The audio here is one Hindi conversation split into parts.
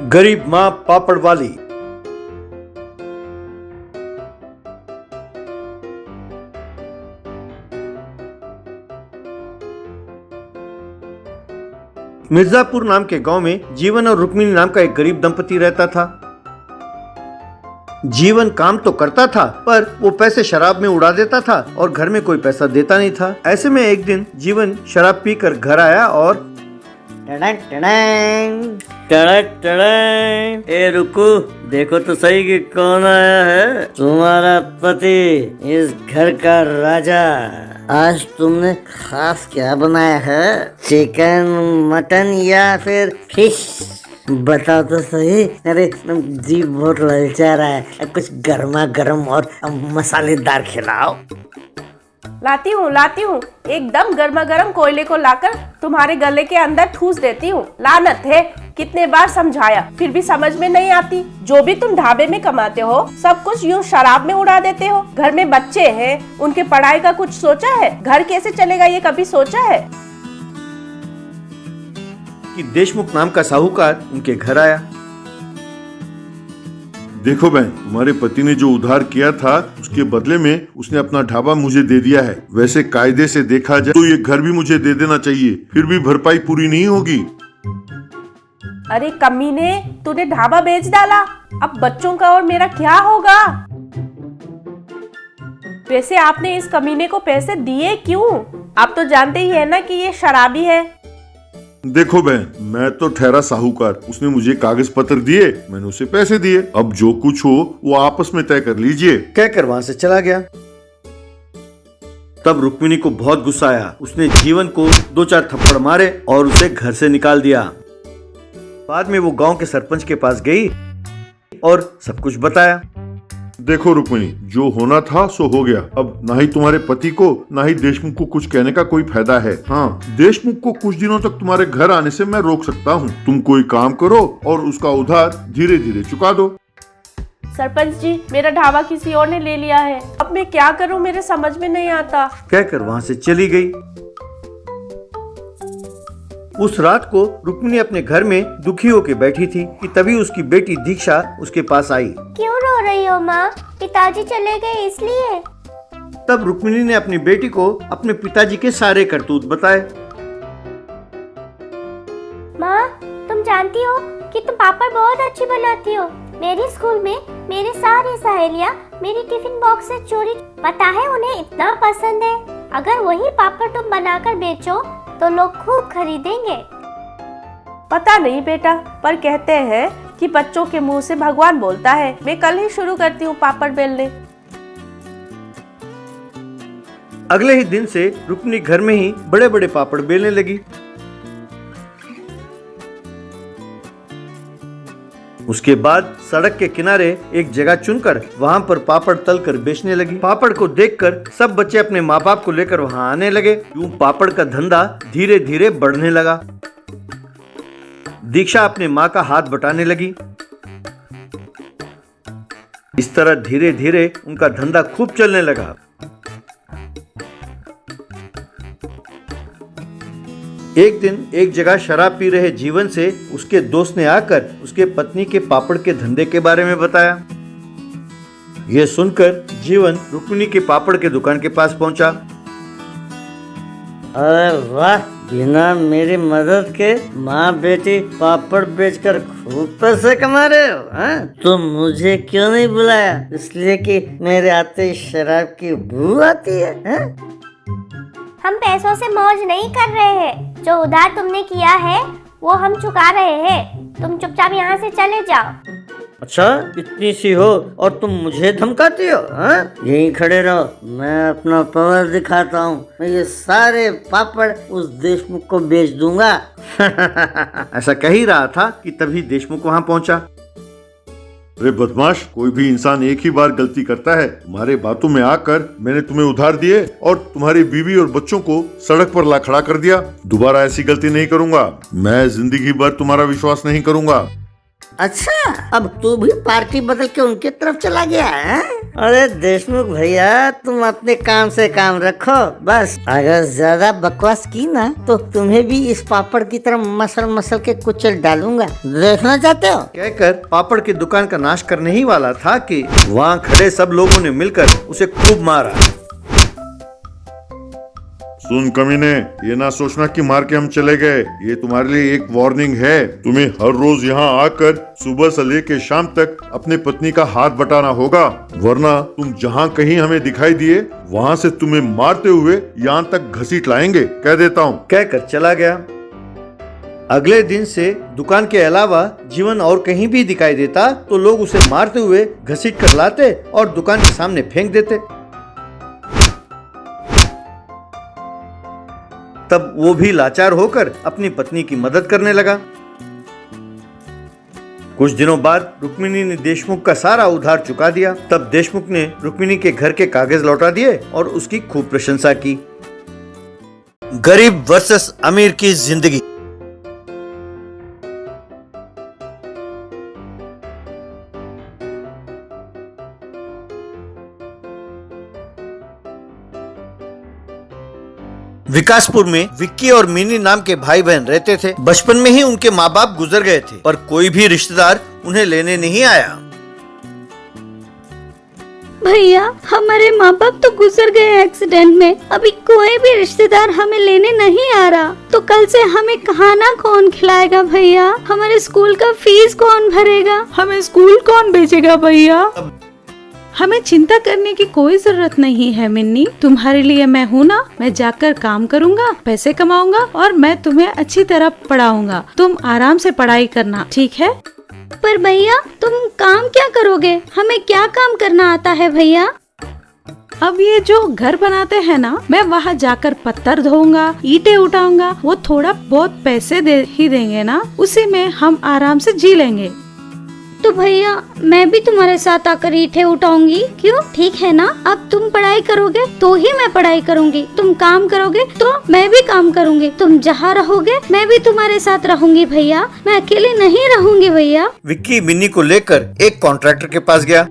गरीब माँ पापड़ वाली। मिर्जापुर नाम के गांव में जीवन और रुक्मिणी नाम का एक गरीब दंपति रहता था। जीवन काम तो करता था पर वो पैसे शराब में उड़ा देता था और घर में कोई पैसा देता नहीं था। ऐसे में एक दिन जीवन शराब पीकर घर आया और ए रुको, देखो तो सही कि कौन आया है। तुम्हारा पति, इस घर का राजा। आज तुमने खास क्या बनाया है? चिकन, मटन या फिर फिश? बताओ तो सही। अरे जी बहुत ललचा रहा है, कुछ गर्मा गर्म और मसालेदार खिलाओ। लाती हूँ, एकदम गर्मा गर्म कोयले को लाकर तुम्हारे गले के अंदर ठूस देती हूँ। लानत है, कितने बार समझाया फिर भी समझ में नहीं आती। जो भी तुम ढाबे में कमाते हो सब कुछ यूँ शराब में उड़ा देते हो। घर में बच्चे हैं, उनके पढ़ाई का कुछ सोचा है? घर कैसे चलेगा ये कभी सोचा है? कि देशमुख नाम का साहूकार उनके घर आया। देखो बहन, तुम्हारे पति ने जो उधार किया था उसके बदले में उसने अपना ढाबा मुझे दे दिया है। वैसे कायदे से देखा जाए तो ये घर भी मुझे दे देना चाहिए, फिर भी भरपाई पूरी नहीं होगी। अरे कमीने, तूने ढाबा बेच डाला, अब बच्चों का और मेरा क्या होगा? वैसे आपने इस कमीने को पैसे दिए क्यों? आप तो जानते ही है ना कि ये शराबी है। देखो बहन, मैं तो ठहरा साहूकार, उसने मुझे कागज पत्र दिए, मैंने उसे पैसे दिए। अब जो कुछ हो वो आपस में तय कर लीजिए। कहकर वहां से चला गया। तब रुक्मिणी को बहुत गुस्सा आया। उसने जीवन को 2-4 थप्पड़ मारे और उसे घर से निकाल दिया। बाद में वो गांव के सरपंच के पास गई और सब कुछ बताया। देखो रुक्मिणी, जो होना था सो हो गया। अब ना ही तुम्हारे पति को ना ही देशमुख को कुछ कहने का कोई फायदा है। हाँ, देशमुख को कुछ दिनों तक तुम्हारे घर आने से मैं रोक सकता हूँ। तुम कोई काम करो और उसका उधार धीरे धीरे चुका दो। सरपंच जी, मेरा ढाबा किसी और ने ले लिया है, अब मैं क्या करूं, मेरे समझ में नहीं आता। कहकर वहां से चली गई। उस रात को रुक्मिणी अपने घर में दुखी होकर बैठी थी कि तभी उसकी बेटी दीक्षा उसके पास आई। क्यों रो रही हो माँ? पिताजी चले गए इसलिए? तब रुक्मिणी ने अपनी बेटी को अपने पिताजी के सारे करतूत बताए। माँ, तुम जानती हो कि तुम पापड़ बहुत अच्छी बनाती हो। मेरे स्कूल में मेरी सारी सहेलियाँ मेरी टिफिन बॉक्स से चोरी, पता है उन्हें इतना पसंद है। अगर वही पापड़ तुम बनाकर बेचो तो लोग खूब खरीदेंगे। पता नहीं बेटा, पर कहते हैं कि बच्चों के मुंह से भगवान बोलता है। मैं कल ही शुरू करती हूँ पापड़ बेलने। अगले ही दिन से रुक्मिणी घर में ही बड़े बड़े पापड़ बेलने लगी। उसके बाद सड़क के किनारे एक जगह चुनकर वहां पर पापड़ तलकर बेचने लगी। पापड़ को देखकर सब बच्चे अपने माँ बाप को लेकर वहां आने लगे। यूं पापड़ का धंधा धीरे धीरे बढ़ने लगा। दीक्षा अपने माँ का हाथ बटाने लगी। इस तरह धीरे धीरे उनका धंधा खूब चलने लगा। एक दिन एक जगह शराब पी रहे जीवन से उसके दोस्त ने आकर उसके पत्नी के पापड़ के धंधे के बारे में बताया। यह सुनकर जीवन रुक्मिणी के पापड़ के दुकान के पास पहुंचा। अरे वाह, बिना मेरी मदद के माँ बेटी पापड़ बेचकर खूब पैसे कमा रहे हो। तुम मुझे क्यों नहीं बुलाया? इसलिए कि मेरे आते ही शराब की बू आती है? हम पैसों से मौज नहीं कर रहे हैं। जो उधार तुमने किया है वो हम चुका रहे हैं। तुम चुपचाप यहाँ से चले जाओ। अच्छा, इतनी सी हो और तुम मुझे धमकाती हो? यहीं खड़े रहो, मैं अपना पावर दिखाता हूँ। मैं ये सारे पापड़ उस देशमुख को बेच दूंगा। ऐसा कह ही रहा था कि तभी देशमुख वहां पहुंचा। अरे बदमाश, कोई भी इंसान एक ही बार गलती करता है। तुम्हारे बातों में आकर मैंने तुम्हें उधार दिए और तुम्हारी बीवी और बच्चों को सड़क पर ला खड़ा कर दिया। दोबारा ऐसी गलती नहीं करूंगा। मैं जिंदगी भर तुम्हारा विश्वास नहीं करूंगा। अच्छा, अब तू भी पार्टी बदल के उनके तरफ चला गया है? अरे देशमुख भैया, तुम अपने काम से काम रखो बस। अगर ज्यादा बकवास की ना तो तुम्हें भी इस पापड़ की तरह मसल मसल के कुचल डालूंगा। देखना चाहते हो? कहकर पापड़ की दुकान का नाश करने ही वाला था कि वहाँ खड़े सब लोगों ने मिलकर उसे खूब मारा। सुन कमीने, ये ना सोचना कि मार के हम चले गए। ये तुम्हारे लिए एक वार्निंग है। तुम्हें हर रोज यहाँ आकर सुबह से लेकर शाम तक अपने पत्नी का हाथ बटाना होगा, वरना तुम जहाँ कहीं हमें दिखाई दिए वहाँ से तुम्हें मारते हुए यहाँ तक घसीट लाएंगे, कह देता हूँ। कहकर चला गया। अगले दिन से दुकान के अलावा जीवन और कहीं भी दिखाई देता तो लोग उसे मारते हुए घसीट कर लाते और दुकान के सामने फेंक देते। तब वो भी लाचार होकर अपनी पत्नी की मदद करने लगा। कुछ दिनों बाद रुक्मिणी ने देशमुख का सारा उधार चुका दिया। तब देशमुख ने रुक्मिणी के घर के कागज लौटा दिए और उसकी खूब प्रशंसा की। गरीब वर्सेस अमीर की जिंदगी। विकासपुर में विक्की और मिनी नाम के भाई बहन रहते थे। बचपन में ही उनके माँ बाप गुजर गए थे, पर कोई भी रिश्तेदार उन्हें लेने नहीं आया। भैया, हमारे माँ बाप तो गुजर गए एक्सीडेंट में। अभी कोई भी रिश्तेदार हमें लेने नहीं आ रहा, तो कल से हमें खाना कौन खिलाएगा भैया? हमारे स्कूल का फीस कौन भरेगा? हमें स्कूल कौन भेजेगा भैया? हमें चिंता करने की कोई जरूरत नहीं है मिन्नी, तुम्हारे लिए मैं हूँ ना। मैं जाकर काम करूँगा, पैसे कमाऊंगा और मैं तुम्हें अच्छी तरह पढ़ाऊंगा। तुम आराम से पढ़ाई करना, ठीक है? पर भैया, तुम काम क्या करोगे? हमें क्या काम करना आता है भैया? अब ये जो घर बनाते हैं ना, मैं वहाँ जाकर पत्थर धोऊंगा, ईंटें उठाऊंगा। वो थोड़ा बहुत पैसे दे ही देंगे ना, उसी में हम आराम से जी लेंगे। तो भैया, मैं भी तुम्हारे साथ आकर ईंटें उठाऊंगी, क्यों? ठीक है ना? अब तुम पढ़ाई करोगे तो ही मैं पढ़ाई करूंगी, तुम काम करोगे तो मैं भी काम करूंगी। तुम जहाँ रहोगे मैं भी तुम्हारे साथ रहूंगी भैया, मैं अकेले नहीं रहूंगी भैया। विक्की मिन्नी को लेकर एक कॉन्ट्रैक्टर के पास गया।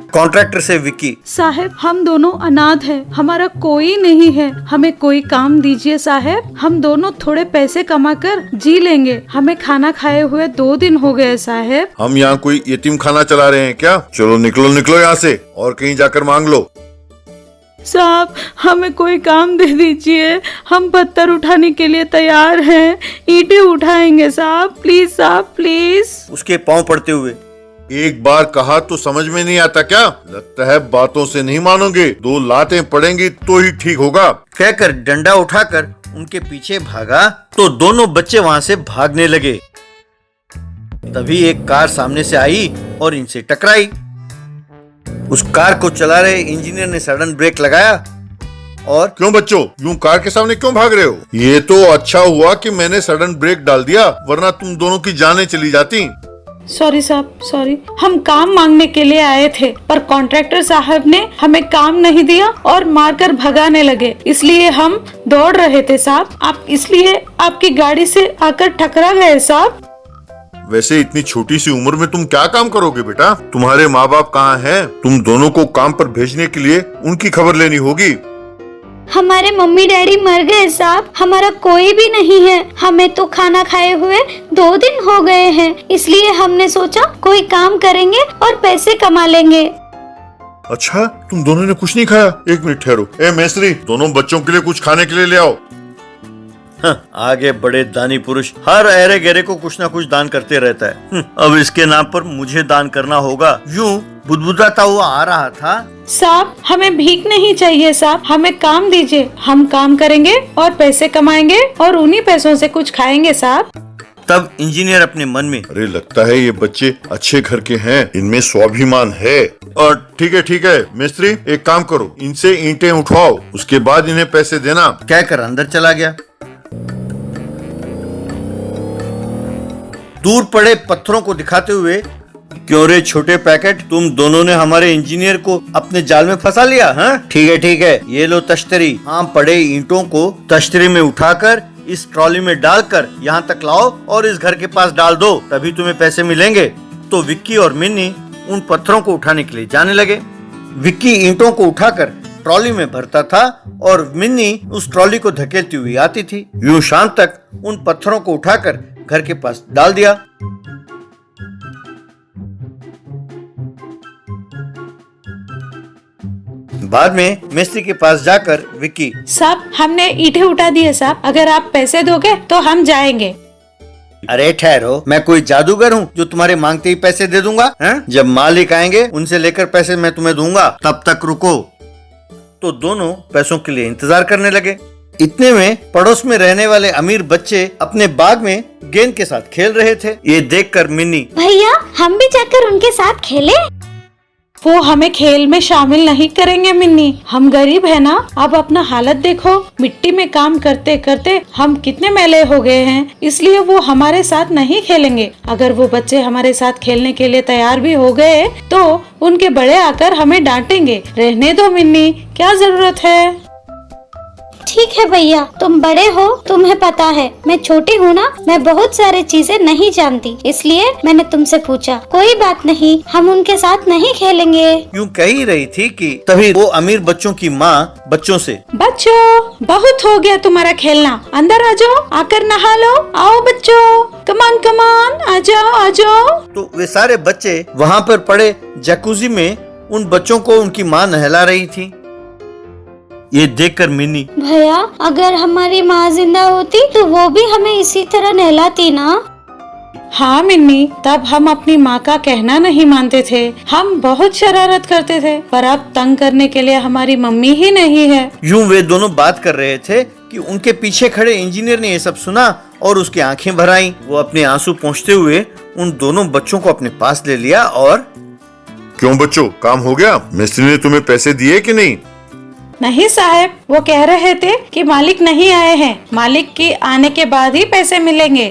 कॉन्ट्रैक्टर से विक्की, साहब, हम दोनों अनाथ हैं, हमारा कोई नहीं है, हमें कोई काम दीजिए साहब। हम दोनों थोड़े पैसे कमाकर जी लेंगे। हमें खाना खाए हुए 2 दिन हो गए साहब। हम यहाँ कोई यतीम खाना चला रहे हैं क्या? चलो निकलो निकलो यहाँ से और कहीं जाकर मांग लो। साहब, हमें कोई काम दे दीजिए, हम पत्थर उठाने के लिए तैयार हैं, ईंटें उठाएंगे साहब, प्लीज साहब, प्लीज। उसके पांव पड़ते हुए, एक बार कहा तो समझ में नहीं आता क्या? लगता है बातों से नहीं मानोगे, 2 लातें पड़ेंगी तो ही ठीक होगा। कहकर डंडा उठाकर उनके पीछे भागा तो दोनों बच्चे वहाँ से भागने लगे। तभी एक कार सामने से आई और इनसे टकराई। उस कार को चला रहे इंजीनियर ने सडन ब्रेक लगाया और, क्यों बच्चों, यूं कार के सामने क्यों भाग रहे हो? ये तो अच्छा हुआ कि मैंने सडन ब्रेक डाल दिया, वरना तुम दोनों की जानें चली जाती। सॉरी साहब, सॉरी। हम काम मांगने के लिए आए थे, पर कॉन्ट्रैक्टर साहब ने हमें काम नहीं दिया और मारकर भगाने लगे, इसलिए हम दौड़ रहे थे साहब। आप इसलिए आपकी गाड़ी से आकर टकरा गए साहब। वैसे इतनी छोटी सी उम्र में तुम क्या काम करोगे बेटा? तुम्हारे माँ बाप कहाँ हैं? तुम दोनों को काम पर भेजने के लिए उनकी खबर लेनी होगी। हमारे मम्मी डैडी मर गए साहब, हमारा कोई भी नहीं है। हमें तो खाना खाए हुए 2 दिन हो गए हैं, इसलिए हमने सोचा कोई काम करेंगे और पैसे कमा लेंगे। अच्छा, तुम दोनों ने कुछ नहीं खाया? 1 मिनट ठहरो। ए मैस्त्री, दोनों बच्चों के लिए कुछ खाने के लिए ले आओ। आगे बड़े दानी पुरुष हर अरे गहरे को कुछ ना कुछ दान करते रहता है। अब इसके नाम पर मुझे दान करना होगा। यूं बुदबुदाता हुआ आ रहा था। साहब, हमें भीख नहीं चाहिए साहब, हमें काम दीजिए, हम काम करेंगे और पैसे कमाएंगे और उन्हीं पैसों से कुछ खाएंगे साहब। तब इंजीनियर अपने मन में, अरे लगता है ये बच्चे अच्छे घर के हैं, इनमें स्वाभिमान है। और ठीक है मिस्त्री, एक काम करो, इनसे ईंटें उठवाओ, उसके बाद इन्हें पैसे देना। कहकर अंदर चला गया। दूर पड़े पत्थरों को दिखाते हुए, क्यों रे छोटे पैकेट, तुम दोनों ने हमारे इंजीनियर को अपने जाल में फंसा लिया? हाँ ठीक है, ये लो तश्तरी। हाँ, पड़े ईंटों को तश्तरी में उठाकर इस ट्रॉली में डालकर यहाँ तक लाओ और इस घर के पास डाल दो, तभी तुम्हें पैसे मिलेंगे। तो विक्की और मिन्नी उन पत्थरों को उठाने के लिए जाने लगे। विक्की ईंटों को उठाकर ट्रॉली में भरता था और मिन्नी उस ट्रॉली को धकेलती हुई आती थी। यूं शाम तक उन पत्थरों को उठाकर घर के पास डाल दिया। बाद में मिस्त्री के पास जाकर विक्की, साहब हमने ईंटें उठा दी है साहब, अगर आप पैसे दोगे तो हम जाएंगे। अरे ठहरो, मैं कोई जादूगर हूँ जो तुम्हारे मांगते ही पैसे दे दूंगा हैं? जब मालिक आएंगे उनसे लेकर पैसे मैं तुम्हें दूंगा, तब तक रुको। तो दोनों पैसों के लिए इंतजार करने लगे। इतने में पड़ोस में रहने वाले अमीर बच्चे अपने बाग में गेंद के साथ खेल रहे थे। ये देखकर मिन्नी, भैया हम भी जाकर उनके साथ खेलें? वो हमें खेल में शामिल नहीं करेंगे मिन्नी, हम गरीब है ना। अब अपना हालत देखो, मिट्टी में काम करते करते हम कितने मैले हो गए हैं, इसलिए वो हमारे साथ नहीं खेलेंगे। अगर वो बच्चे हमारे साथ खेलने के लिए तैयार भी हो गए तो उनके बड़े आकर हमें डांटेंगे। रहने दो मिन्नी, क्या जरूरत है। ठीक है भैया, तुम बड़े हो, तुम्हें पता है, मैं छोटी हूँ ना, मैं बहुत सारी चीजें नहीं जानती, इसलिए मैंने तुमसे पूछा। कोई बात नहीं, हम उनके साथ नहीं खेलेंगे। यूं कह ही रही थी कि तभी वो अमीर बच्चों की माँ बच्चों से, बच्चों बहुत हो गया तुम्हारा खेलना, अंदर आ जाओ, आकर नहा लो। आओ बच्चों, कमान कमान, आ जाओ आ जाओ। तो वे सारे बच्चे वहाँ पर पड़े जैकुजी में उन बच्चों को उनकी माँ नहला रही थी। ये देखकर मिन्नी, भैया अगर हमारी माँ जिंदा होती तो वो भी हमें इसी तरह नहलाती ना। हाँ मिन्नी, तब हम अपनी माँ का कहना नहीं मानते थे, हम बहुत शरारत करते थे, पर अब तंग करने के लिए हमारी मम्मी ही नहीं है। यूं वे दोनों बात कर रहे थे कि उनके पीछे खड़े इंजीनियर ने ये सब सुना और उसकी आंखें भर आईं। वो अपने आंसू पोंछते हुए उन दोनों बच्चों को अपने पास ले लिया और, क्यों बच्चों, काम हो गया? मिस्त्री ने तुम्हें पैसे दिए कि नहीं? नहीं साहब, वो कह रहे थे कि मालिक नहीं आए हैं, मालिक के आने के बाद ही पैसे मिलेंगे।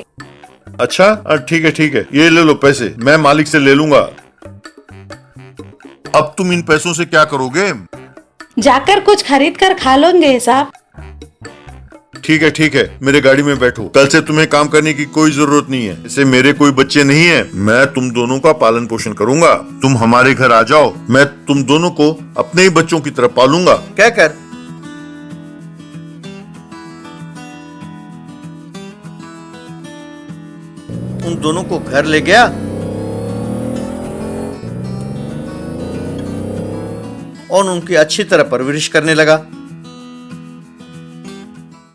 अच्छा ठीक है, ये ले लो पैसे, मैं मालिक से ले लूंगा। अब तुम इन पैसों से क्या करोगे? जाकर कुछ खरीद कर खा लोगे साहब। ठीक है, मेरे गाड़ी में बैठो। कल से तुम्हें काम करने की कोई जरूरत नहीं है। ऐसे मेरे कोई बच्चे नहीं है, मैं तुम दोनों का पालन पोषण करूंगा। तुम हमारे घर आ जाओ, मैं तुम दोनों को अपने ही बच्चों की तरह पालूंगा। कहकर उन दोनों को घर ले गया और उनकी अच्छी तरह परवरिश करने लगा।